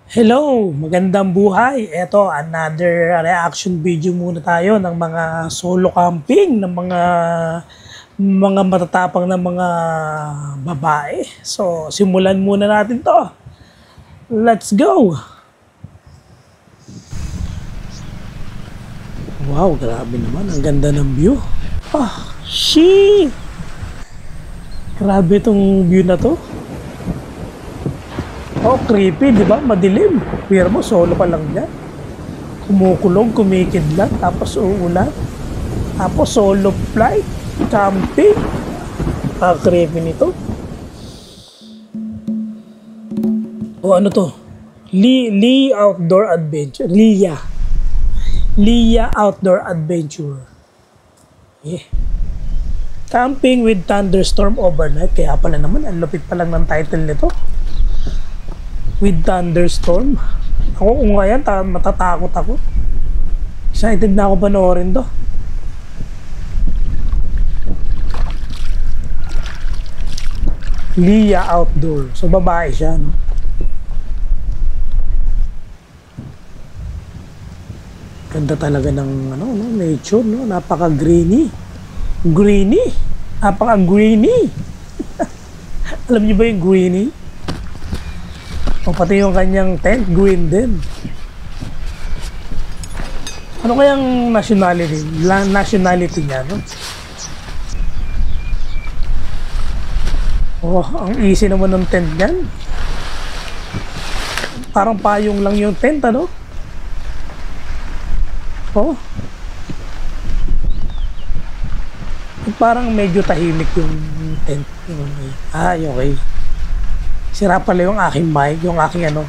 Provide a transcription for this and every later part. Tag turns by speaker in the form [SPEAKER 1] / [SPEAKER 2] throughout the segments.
[SPEAKER 1] Hello, magandang buhay. Eto, another reaction video muna tayo ng mga solo camping ng mga matatapang na mga babae. So, simulan muna natin 'to. Let's go. Wow, grabe naman, ang ganda ng view. Shit. Grabe tong view na 'to. Oh, creepy, di ba? Madilim. Pero mo, solo pa lang yan. Kumukulog, kumikidlat, tapos uulan. Tapos solo flight, camping. Creepy nito. O ano to? Lee Outdoor Adventure. Lia Outdoor Adventure. Yeah. Camping with thunderstorm overnight. Kaya pala naman, ang lupit pa lang ng title nito. With thunderstorm. Ako kung nga yan, matatakot ako. Excited na ako panoorin to. Lia Outdoor. So babae siya, no? Ganda talaga ng nature, no? Napaka-greeny. Greeny. Napaka-greeny. Alam niyo ba yung greeny? O pati yung kanyang tent, green din. Ano kayang nationality? Nationality niya, no? Oh, ang easy naman ng tent niyan. Parang payong lang yung tent, ano? Oh. Parang medyo tahimik yung tent. Okay. Sira pala yung aking mic, yung aking ano.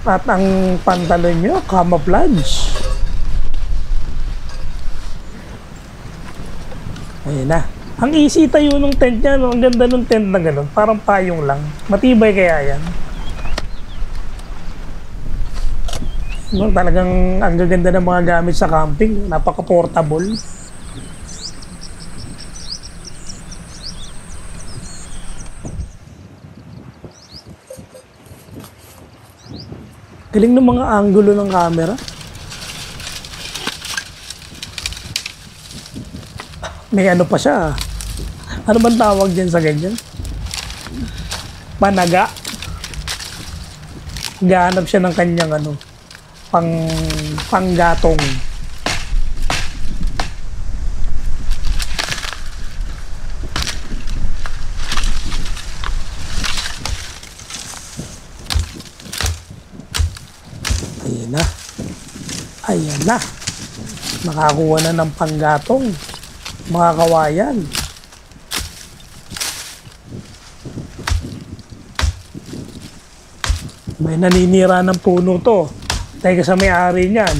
[SPEAKER 1] At ang pantalon nyo, camouflage. Ayan na. Ang easy tayo nung tent niya, no? Ang ganda nung tent na gano'n. Parang payong lang. Matibay kaya yan. No, talagang ang gaganda ng mga gamit sa camping. Napaka-portable. Galing ng mga angulo ng camera. May ano pa siya. Ano bang tawag dyan sa ganyan? Panaga. Gahanap siya ng kanyang panggatong. Ayan na. Nakakuha na ng panggatong. Mga kawayan. May naninira ng puno to. Teka sa may-ari niyan.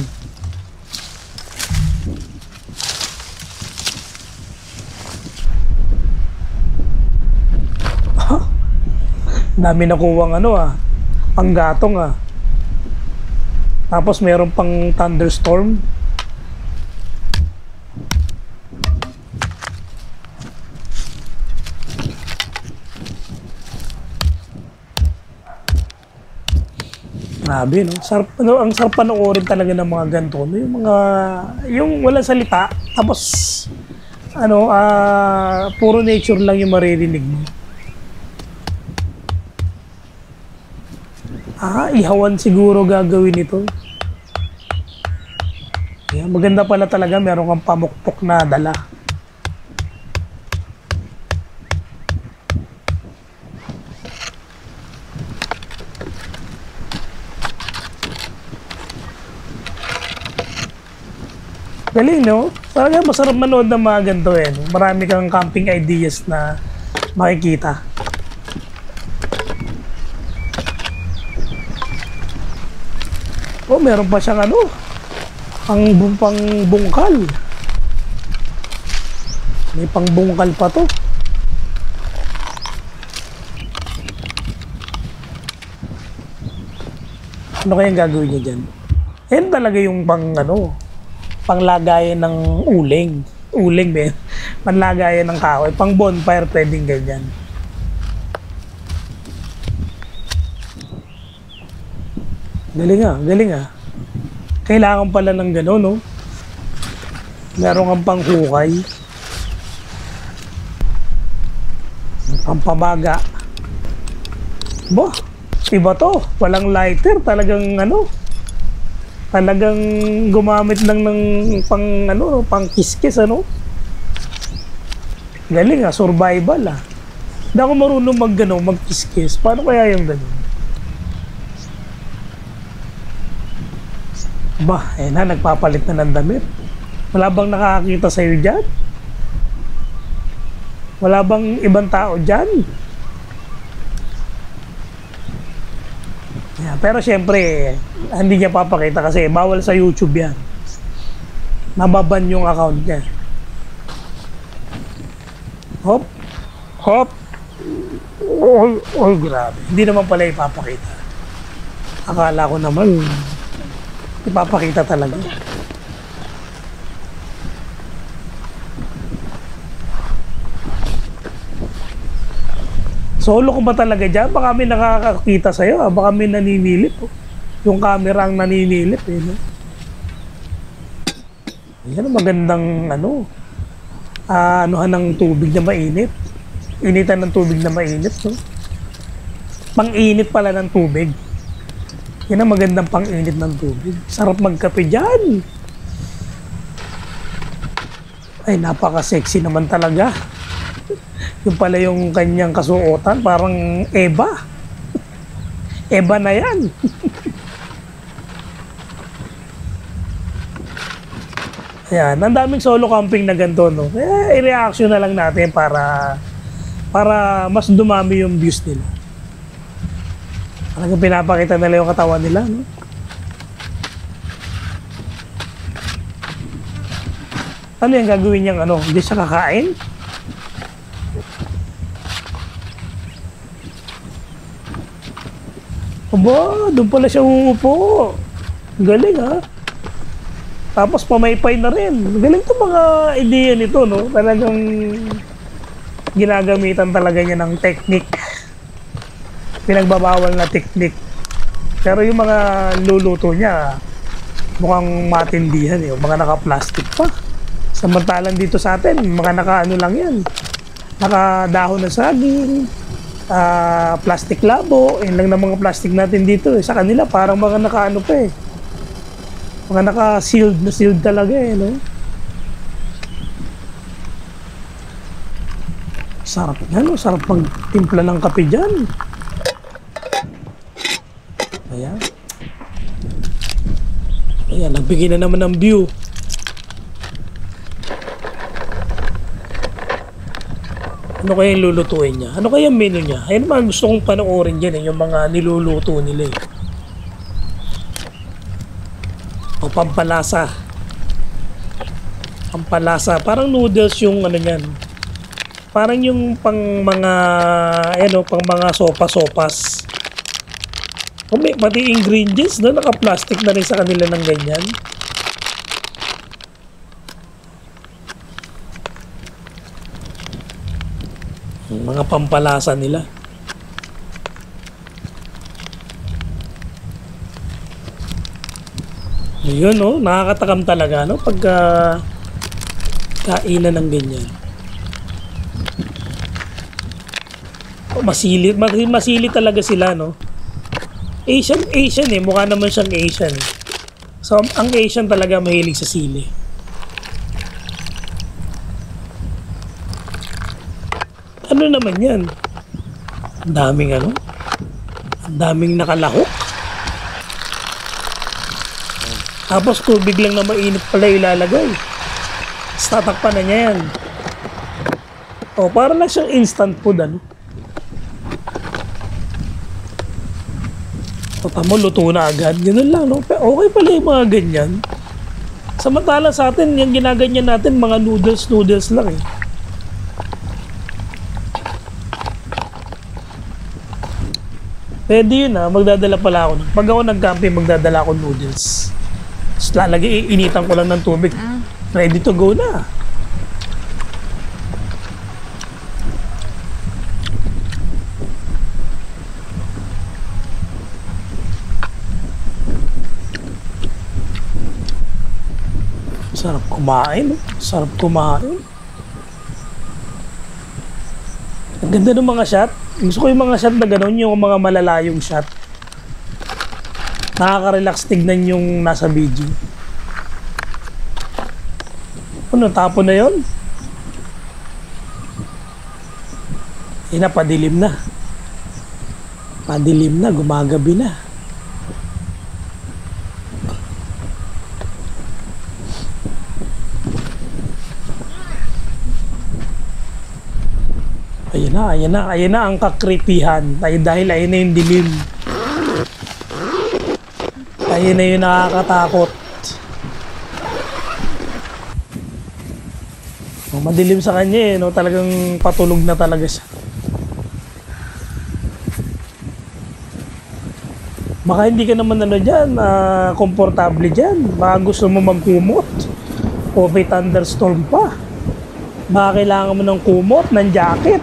[SPEAKER 1] Dami nakuwang panggatong Tapos meron pang thunderstorm. Grabe, no? Sarap, ang sarap panoorin talaga ng mga ganito. No? Yung walang salita. Tapos, puro nature lang yung maririnig mo. Ihawan siguro gagawin ito. Yeah, maganda pala talaga, meron kang pamukpok na dala. Galing, no? Talaga masarap manood ng mga ganito no? Marami kang camping ideas na makikita. Oh, meron pa siyang pangbungkal. May pangbungkal pa to. Ano kayang gagawin niya dyan? Yan talaga yung panglagayan ng uling. Uling, panlagayan ng kahoy. Pang bonfire, pwedeng ganyan. Galing ah, galing ah. Kailangan pala ng gano'n, no? Meron kang panghukay. Pampabaga. Bah, iba to. Walang lighter. Talagang ano, talagang gumamit lang ng pang kiskis, ano? Galing ah, survival ah. Hindi ako marunong mag-kiskis. Paano kaya yung gano'n? Ba, eh na, nagpapalit na ng damit. Wala bang nakakakita sa'yo dyan? Wala bang ibang tao dyan? Yeah, pero syempre, hindi niya papakita kasi bawal sa YouTube yan. Mababan yung account niya. Hop, hop. Oh, oh, grabe. Hindi naman pala ipapakita. Akala ko naman, ipapakita talaga. Solo ko ba talaga dyan? Baka may nakakakita sa'yo. Baka may naninilip. Oh. Yung camera ang naninilip. Eh, no? Yan ang magandang anuhan ng tubig na mainit. Initan ng tubig na mainit. No? Pang-init pala ng tubig. Yan ang magandang pang-init ng tubig. Sarap magkape dyan. Ay, napaka-sexy naman talaga. Yung pala yung kanyang kasuotan, parang Eva. Eva na yan. Ayan, ang daming solo camping na ganito, no? Eh, i-reaction na lang natin para mas dumami yung views nila. Talagang pinapakita nila yung katawan nila, no? Ano yung gagawin niyang hindi siya kakain? Aba, doon pala siya uupo. Galing ha. Tapos pamaypay na rin. Galing to mga ideya nito, no? Talagang ginagamitan talaga niya ng technique. Pinagbabawal na technique. Pero yung mga luluto niya, mukhang matindihan eh. Mga naka-plastic pa. Samantalang dito sa atin, mga naka-ano lang yan. Naka-dahon na saging, plastic labo, yun lang ng mga plastic natin dito eh. Sa kanila parang mga naka-ano pa eh. Mga naka-sealed na sealed talaga eh, no? Sarap yan, no? Sarap magtimpla ng kape dyan. Ayan. Ayan, nagbigay na naman ng view. Ano kaya yung lulutuin niya? Ano kaya yung menu niya? Ayun naman gusto kong panoorin dyan eh, yung mga niluluto nila eh. O pampalasa. Pampalasa. Parang noodles yung ano niyan. Parang yung pang mga, pang mga sopa-sopas. O may pati ingredients na naka-plastic na rin sa kanila ng ganyan. Mga pampalasa nila. Yun, no? Nakakatakam talaga, no? Pagka kainan ng ganyan. Masilit talaga sila, no? Asian eh. Mukha naman siyang Asian. So, ang Asian talaga mahilig sa sili. Ano naman yan? Ang daming Ang daming nakalahok. Tapos tubig lang na mainit pala ilalagay. Tatakpan na niya yan. O, para lang siyang instant food, O, tamo, luto na agad. Ganun lang, no? Pero okay pala yung mga ganyan. Samantala sa atin, yung ginaganyan natin, mga noodles lang eh. Pwede yun magdadala pala ako. Pag ako nag-camping, magdadala ako noodles. Tapos lalagay, initan ko lang ng tubig. Ready to go na. Sarap kumain. Sarap kumain. Ang ganda ng mga shot. Gusto ko yung mga shot na gano'n, yung mga malalayong shot. Nakaka-relax tignan yung nasa video. Ano, tapo na yun? Padilim na. Padilim na, gumagabi na. Ayan na ang kakripihan. Dahil ayun na yung dilim. Ayun na yung nakakatakot. Madilim sa kanya eh, no? Talagang patulog na talaga siya. Baka hindi ka naman dyan, komportable dyan. Baka gusto mo magkumot. O may thunderstorm pa. Baka kailangan mo ng kumot, ng jacket.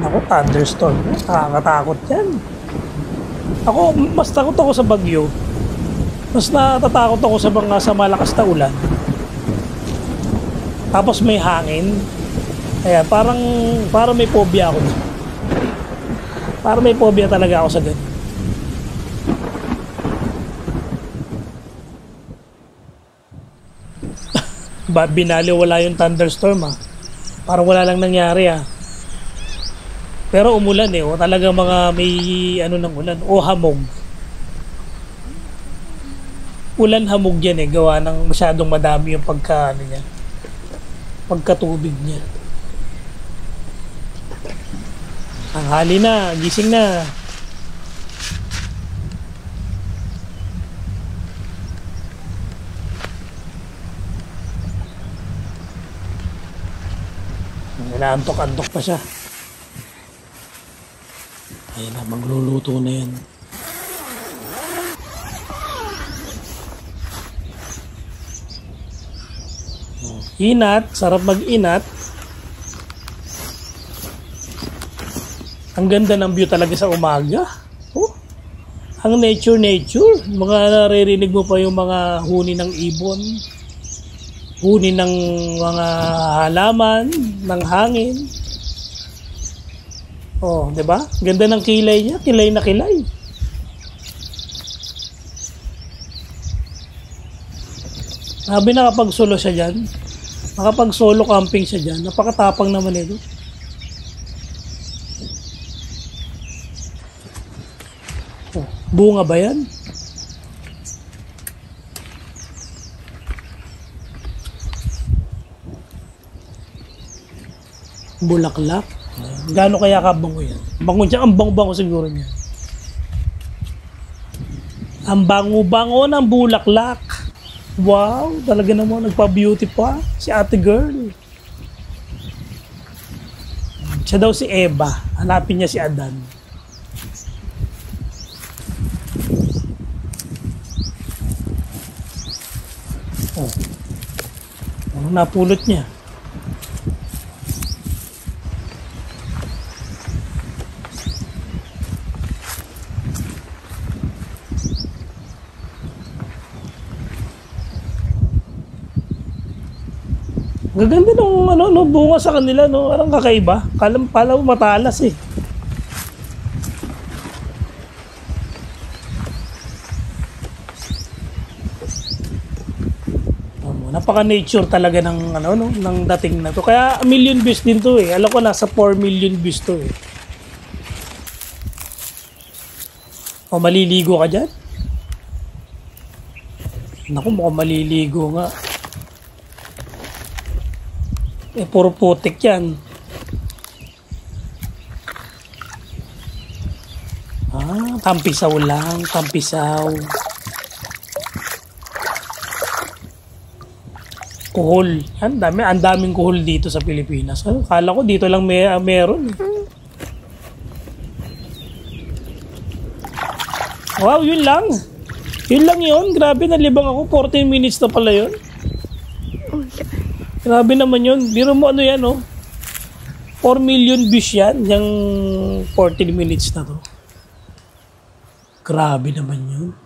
[SPEAKER 1] Ako, thunderstorm. Nakakatakot yan. Ako, mas takot ako sa bagyo. Mas natatakot ako sa malakas na ulan. Tapos may hangin. Kaya parang may phobia ako. Parang may phobia talaga ako sa ganun. Binaliwala yung thunderstorm Parang wala lang nangyari Pero umulan o talaga mga may ng ulan o hamog. Ulan hamog yan gawa ng masyadong madami yung pagkatubig niya. Tanghali na, gising na. Naantok-antok pa siya. Ayun na, magluluto na yan. Inat, sarap mag-inat. Ang ganda ng view talaga sa umaga. Ang nature. Mga naririnig mo pa yung mga huni ng ibon. Huni ng mga halaman, ng hangin. Di ba? Ganda ng kilay niya, kilay na kilay. Sabi nakapag-solo siya dyan. Nakapag-solo camping siya dyan. Napakatapang naman ito. Bunga ba yan? Bulaklak. Gaano kaya kabango yan? Bango siya, ang bango-bango siguro niya. Ang bango-bango ng bulaklak. Wow, talaga naman nagpa-beauty pa si ate girl. Siya daw si Eva. Hanapin niya si Adan. Ano napulot niya? Gaganda nung bunga sa kanila, parang kakaiba. Kala mo matalas eh. Napaka-nature talaga ng ng dating na to. Kaya 1 million views din to eh. Alam ko nasa 4 million views to eh. Maliligo ka dyan? Naku, mukhang maliligo nga. Puro putik yan. Tampisaw lang. Tampisaw. Kuhol. Ang daming kuhol dito sa Pilipinas. Kala ko dito lang meron. Wow, yun lang. Yun lang yun. Grabe, nalibang ako. 14 minutes na pala yun. Grabe naman yun. Biro mo yan 4 million views yan. Yung 14 minutes na to. Grabe naman yun.